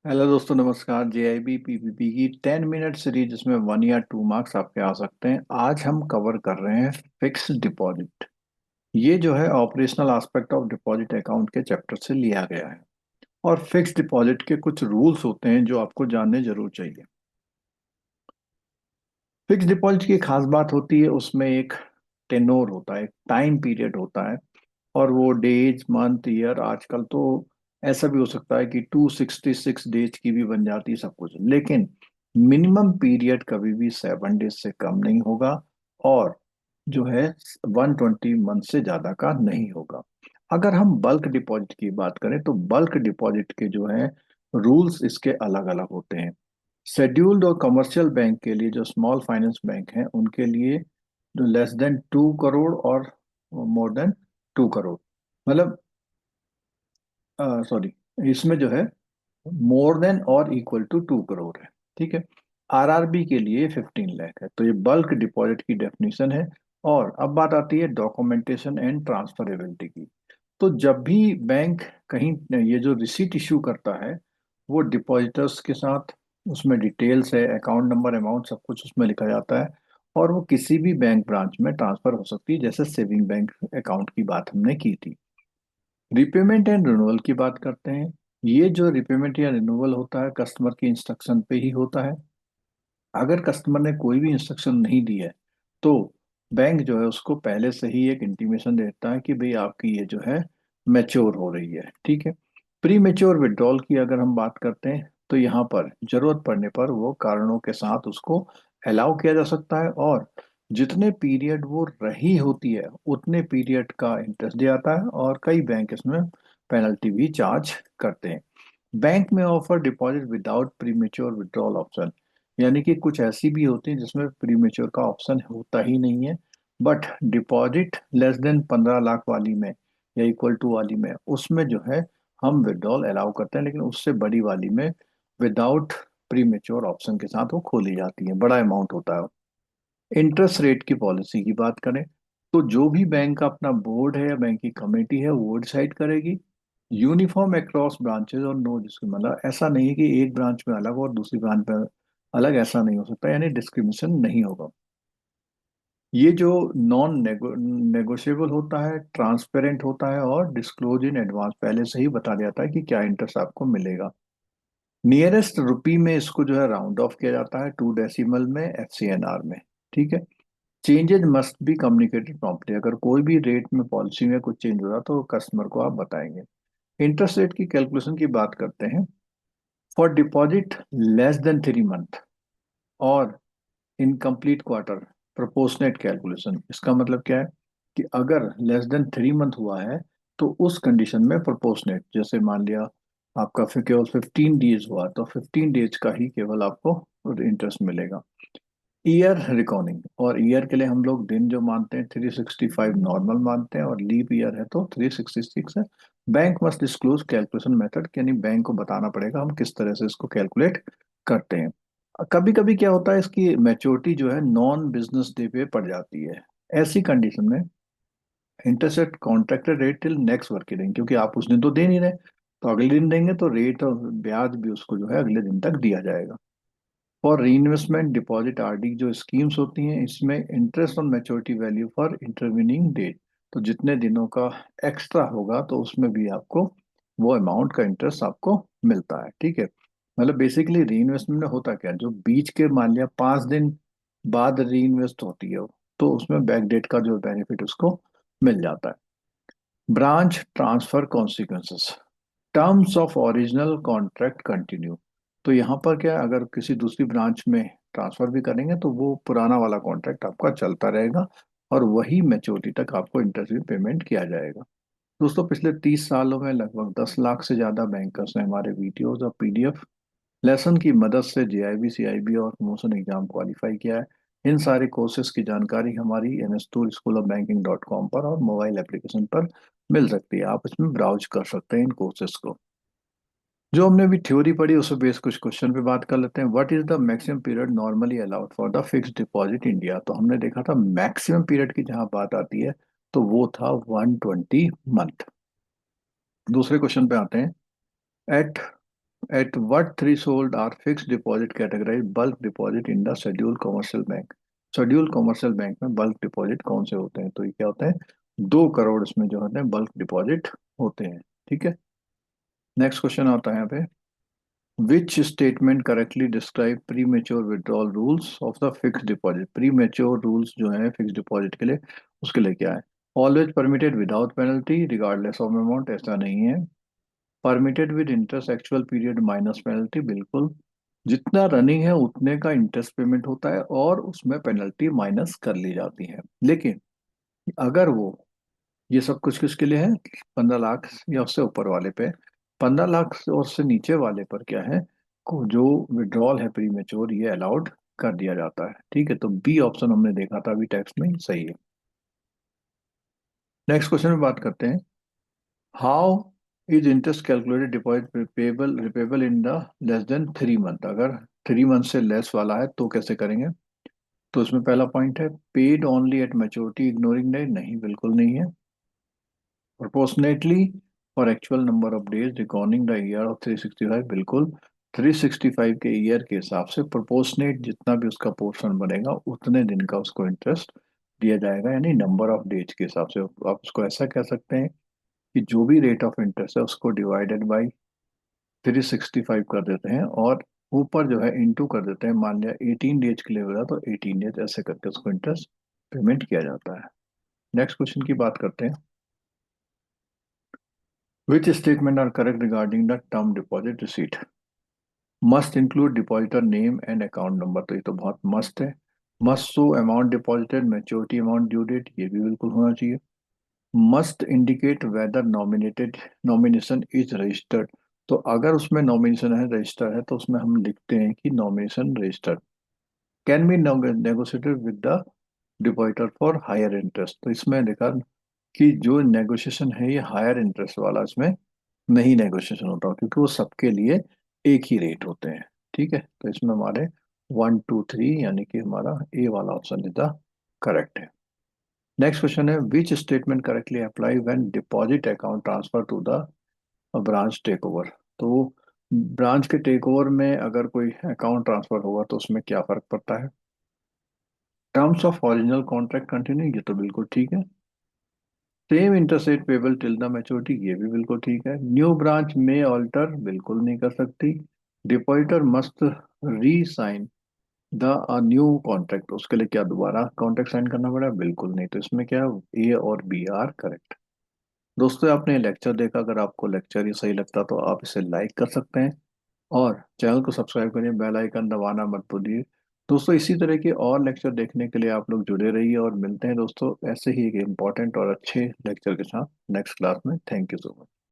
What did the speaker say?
Hello दोस्तों, नमस्कार। JIB PPP की 10 मिनट सीरीज जिसमें 1 या 2 मार्क्स आपके आ सकते हैं। आज हम कवर कर रहे हैं फिक्स डिपॉजिट। ये जो है operational aspect of deposit account के चैप्टर से लिया गया है। और फिक्स डिपॉजिट के कुछ रूल्स होते हैं जो आपको जानने जरूर चाहिए। फिक्स डिपॉजिट की खास बात होती है, उसमें एक टेनोर होता है, एक टाइम पीरियड होता है। और वो डेज, मंथ, ईयर, आजकल तो ऐसा भी हो सकता है कि 266 डेज की भी बन जाती है सब कुछ। लेकिन मिनिमम पीरियड कभी भी 7 डेज से कम नहीं होगा। और जो है 120 मंथ से ज्यादा का नहीं होगा। अगर हम बल्क डिपॉजिट की बात करें तो बल्क डिपॉजिट के जो है रूल्स इसके अलग अलग होते हैं। शेड्यूल्ड और कमर्शियल बैंक के लिए, जो स्मॉल फाइनेंस बैंक हैं उनके लिए, जो लेस देन 2 करोड़ और मोर देन 2 करोड़, मतलब सॉरी, इसमें जो है मोर देन और इक्वल टू 2 करोड़ है। ठीक है। आरआरबी के लिए 15 लाख है। तो ये बल्क डिपॉजिट की डेफिनेशन है। और अब बात आती है डॉक्यूमेंटेशन एंड ट्रांसफरेबिलिटी की। तो जब भी बैंक कहीं ये जो रिसीट इशू करता है, वो डिपॉजिटर्स के साथ उसमें डिटेल्स है, अकाउंट नंबर, अमाउंट, सब कुछ उसमें लिखा जाता है। और वो किसी भी बैंक ब्रांच में ट्रांसफर हो सकती है, जैसे सेविंग बैंक अकाउंट की बात हमने की थी। रिपेमेंट एंड रिन्यूअल की बात करते हैं। ये जो रिपेमेंट या रिन्यूअल होता है, कस्टमर की इंस्ट्रक्शन पे ही होता है। अगर कस्टमर ने कोई भी इंस्ट्रक्शन नहीं दी है तो बैंक जो है उसको पहले से ही एक इंटीमेशन देता है कि भाई आपकी ये जो है मैच्योर हो रही है। ठीक है। प्री मैच्योर विड्रॉल की अगर हम बात करते हैं तो यहाँ पर जरूरत पड़ने पर वो कारणों के साथ उसको अलाउ किया जा सकता है। और जितने पीरियड वो रही होती है उतने पीरियड का इंटरेस्ट दिया जाता है। और कई बैंक इसमें पेनल्टी भी चार्ज करते हैं। बैंक में offer deposit without premature withdrawal option, यानी कि कुछ ऐसी भी होती है जिसमें प्रीमेच्योर का ऑप्शन होता ही नहीं है। But deposit less than 15 lakh वाली में या इक्वल टू वाली में, उसमें जो है हम विड्रॉल अलाउ करते हैं। लेकिन उससे बड़ी वाली में विदाउट प्रीमेच्योर ऑप्शन के साथ वो खोली जाती है, बड़ा अमाउंट होता है। इंटरेस्ट रेट की पॉलिसी की बात करें तो जो भी बैंक का अपना बोर्ड है या बैंक की कमेटी है वो डिसाइड करेगी। यूनिफॉर्म अक्रॉस ब्रांचेस और नो डिस्क्रिमिनेशन, मतलब ऐसा नहीं है कि एक ब्रांच में अलग और दूसरी ब्रांच में अलग, ऐसा नहीं हो सकता, यानी डिस्क्रिमिनेशन नहीं होगा। ये जो नॉन नेगोशिएबल होता है, ट्रांसपेरेंट होता है और डिस्क्लोज इन एडवांस, पहले से ही बता दिया जाता है कि क्या इंटरेस्ट आपको मिलेगा। नियरेस्ट रुपी में इसको जो है राउंड ऑफ किया जाता है, 2 डेसिमल में, एफसीएनआर में। ठीक है। Changes must be communicated promptly, अगर कोई भी रेट में, पॉलिसी में कुछ चेंज हो रहा तो कस्टमर को आप बताएंगे। इंटरेस्ट रेट की कैलकुलेशन की बात करते हैं। For deposit less than 3 month और इनकम्प्लीट क्वार्टर, प्रोपोर्शनेट कैलकुलेशन। इसका मतलब क्या है कि अगर लेस देन 3 मंथ हुआ है तो उस कंडीशन में प्रोपोर्शनेट, जैसे मान लिया आपका फिर केवल 15 डेज हुआ तो 15 डेज का ही केवल आपको इंटरेस्ट मिलेगा। ईयर रिकॉर्डिंग, और ईयर के लिए हम लोग दिन जो मानते हैं 365 नॉर्मल मानते हैं, और लीप ईयर है तो 366 है। Bank must disclose calculation method, यानी बैंक को बताना पड़ेगा हम किस तरह से इसको कैलकुलेट करते हैं। कभी कभी क्या होता है, इसकी मैच्योरिटी जो है नॉन बिजनेस डे पे पड़ जाती है। ऐसी कंडीशन में interest rate contracted rate till next working day, क्योंकि आप उस दिन तो दे नहीं रहे, तो अगले दिन देंगे तो रेट और ब्याज भी उसको जो है अगले दिन तक दिया जाएगा। For reinvestment deposit RD जो स्कीम्स होती हैं, इसमें interest on maturity value for intervening date, तो जितने दिनों का एक्स्ट्रा होगा तो उसमें भी आपको वो अमाउंट का इंटरेस्ट आपको मिलता है। ठीक है। मतलब बेसिकली री इन्वेस्टमेंट में होता क्या है, जो बीच के मान लिया 5 दिन बाद री इन्वेस्ट होती है तो उसमें बैक डेट का जो बेनिफिट उसको मिल जाता है। Branch transfer consequences, terms of original contract continue. तो यहाँ पर क्या है, अगर किसी दूसरी ब्रांच में ट्रांसफर भी करेंगे तो वो पुराना वाला कॉन्ट्रैक्ट आपका चलता रहेगा और वही मैच्योरिटी तक आपको इंटरेस्ट भी पेमेंट किया जाएगा। दोस्तों, पिछले 30 सालों में लगभग 10 लाख से ज्यादा बैंकर्स ने हमारे वीडियोज और पीडीएफ लेसन की मदद से जेआईबी, सीआईबी और प्रमोशन एग्जाम क्वालिफाई किया है। इन सारे कोर्सेज की जानकारी हमारी nstools.schoolofbanking.com पर और मोबाइल एप्लीकेशन पर मिल सकती है। आप इसमें ब्राउज कर सकते हैं इन कोर्सेज को। जो हमने अभी थ्योरी पढ़ी उसे बेस कुछ क्वेश्चन पे बात कर लेते हैं। What is the maximum period normally allowed for the fixed deposit India? तो हमने देखा था मैक्सिमम पीरियड की जहां बात आती है तो वो था 120 मंथ। दूसरे क्वेश्चन पे आते हैं। At at what threshold are fixed deposit categorize bulk deposit in the schedule commercial bank? Schedule commercial bank में बल्क डिपॉजिट कौन से होते हैं? तो ये क्या होते हैं? 2 करोड़ इसमें जो होते हैं बल्क डिपॉजिट होते हैं। ठीक है। नेक्स्ट क्वेश्चन आता है यहाँ पे, विच statement correctly describe pre mature withdrawal rules of the fixed deposit? Pre mature rules जो है फिक्स्ड डिपॉजिट के लिए, उसके लिए क्या है? Always permitted without penalty regardless of amount, ऐसा नहीं है। Permitted with interest actual period minus penalty, बिल्कुल। जितना रनिंग है उतने का इंटरेस्ट पेमेंट होता है और उसमें पेनल्टी माइनस कर ली जाती है। लेकिन अगर वो, ये सब कुछ किसके लिए है? 15 लाख या उससे ऊपर वाले पे। 15 लाख और से नीचे वाले पर क्या है, जो विड्रॉल है प्री मेच्योर, ये अलाउड कर दिया जाता है। ठीक है, तो बी ऑप्शन हमने देखा था अभी टेक्स्ट में, सही है। नेक्स्ट क्वेश्चन में बात करते हैं, how is interest calculated deposit payable repayable in the less than 3 month? अगर 3 मंथ से लेस वाला है तो कैसे करेंगे? तो इसमें पहला पॉइंट है, paid only at maturity ignoring date, नहीं, बिल्कुल नहीं है। Proportionately for actual number of days recording the year of 365, बिल्कुल। 365 के ईयर के हिसाब से प्रोपोर्शनेट जितना भी उसका पोर्शन बनेगा उतने दिन का उसको इंटरेस्ट दिया जाएगा, यानी नंबर ऑफ डेज के हिसाब से। आप उसको ऐसा कह सकते हैं कि जो भी रेट ऑफ इंटरेस्ट है उसको डिवाइडेड बाई 365 कर देते हैं, और ऊपर जो है इंटू कर देते हैं। मान लिया 18 डेज के लिए हो रहा तो 18 डेज, ऐसे करके उसको इंटरेस्ट पेमेंट किया जाता है। नेक्स्ट क्वेश्चन की बात करते हैं, which statement are correct regarding the term deposit receipt? Must include depositor name and account number, तो ये तो बहुत मस्त है। Must show amount deposited maturity amount due date, ये भी बिल्कुल होना चाहिए। Must indicate whether nominated nomination is registered, तो अगर उसमें नॉमिनेशन है, रजिस्टर है, तो उसमें हम लिखते हैं कि nomination registered. Can be negotiated with the depositor for higher interest, तो इसमें देखा कि जो नेगोशिएशन है ये हायर इंटरेस्ट वाला, इसमें नहीं नेगोशिएशन होता क्योंकि वो सबके लिए एक ही रेट होते हैं। ठीक है, तो इसमें हमारे 1 2 3 यानी कि हमारा ए वाला ऑप्शन इज द करेक्ट है। नेक्स्ट क्वेश्चन है, which statement correctly apply when deposit account transfer to the branch take over? तो ब्रांच के टेक ओवर में अगर कोई अकाउंट ट्रांसफर होगा तो उसमें क्या फर्क पड़ता है? Terms of original contract continue, ये तो बिल्कुल ठीक है। Same interest rate payable till the maturity, ये भी बिल्कुल ठीक है। न्यू ब्रांच में ऑल्टर, बिल्कुल नहीं कर सकती। डिपॉजिटर मस्ट री साइन द न्यू कॉन्ट्रैक्ट, उसके लिए क्या दोबारा कॉन्ट्रैक्ट साइन करना पड़ा? बिल्कुल नहीं। तो इसमें क्या, ए और बी आर करेक्ट। दोस्तों आपने लेक्चर देखा, अगर आपको लेक्चर ये सही लगता तो आप इसे लाइक कर सकते हैं और चैनल को सब्सक्राइब करिए, बेल आइकन दबाना मत भूलिए। दोस्तों इसी तरह के और लेक्चर देखने के लिए आप लोग जुड़े रहिए, और मिलते हैं दोस्तों ऐसे ही एक इम्पोर्टेंट और अच्छे लेक्चर के साथ नेक्स्ट क्लास में। Thank you so much.